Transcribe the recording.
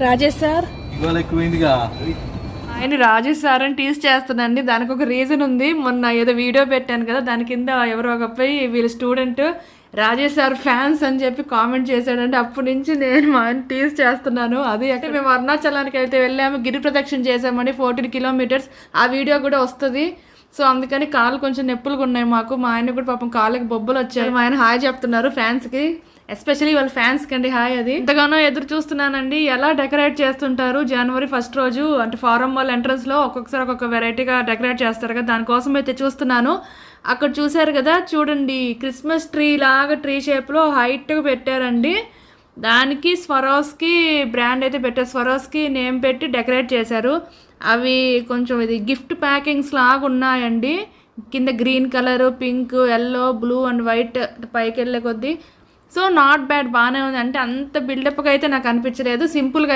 Rajesh sir ఇవాళ ఎక్కువైందిగా. ఆయన Rajesh sir అని టీస్ చేస్తున్నాండి. దానికి ఒక రీజన్ ఉంది. మొన్న ఏదో వీడియో పెట్టాను కదా, దాని కింద ఎవరో ఒక అబ్బాయి వీళ్ళ స్టూడెంట్ రాజేష్ సార్ ఫ్యాన్స్ అని చెప్పి కామెంట్ చేశాడంటే అప్పటి నుంచి నేను మా ఆయన టీస్ చేస్తున్నాను. అది అంటే మేము అరుణాచలానికి వెళ్తే వెళ్ళాము, గిరి ప్రదక్షిణ చేసామని 14 కిలోమీటర్స్. ఆ వీడియో కూడా వస్తుంది. సో అందుకని కాళ్ళు కొంచెం నొప్పులుగా ఉన్నాయి మాకు. మా ఆయన కూడా పాపం కాళ్ళకి బొబ్బలు వచ్చాయి. మా ఆయన హాయ్ చెప్తున్నారు ఫ్యాన్స్కి, ఎస్పెషలీ వాళ్ళ ఫ్యాన్స్కి అండి హాయ్. అది ఎంతగానో ఎదురు చూస్తున్నానండి ఎలా డెకరేట్ చేస్తుంటారు. జనవరి 1 రోజు అంటే ఫారం మాల్ ఎంట్రన్స్లో ఒక్కొక్కసారి ఒక్కొక్క వెరైటీగా డెకరేట్ చేస్తారు కదా, దానికోసం అయితే చూస్తున్నాను. అక్కడ చూసారు కదా, చూడండి క్రిస్మస్ ట్రీ లాగా ట్రీ షేప్లో హైట్గా పెట్టారండి. దానికి స్వరాస్కి బ్రాండ్ అయితే పెట్టారు, స్వరాస్కి నేమ్ పెట్టి డెకరేట్ చేశారు. అవి కొంచెం ఇది గిఫ్ట్ ప్యాకింగ్స్ లాగా ఉన్నాయండి. కింద green colour, pink, yellow, blue and white పైకి వెళ్ళే కొద్దీ. సో నాట్ బ్యాడ్, బాగానే ఉంది. అంటే అంత బిల్డప్గా అయితే నాకు అనిపించలేదు, సింపుల్గా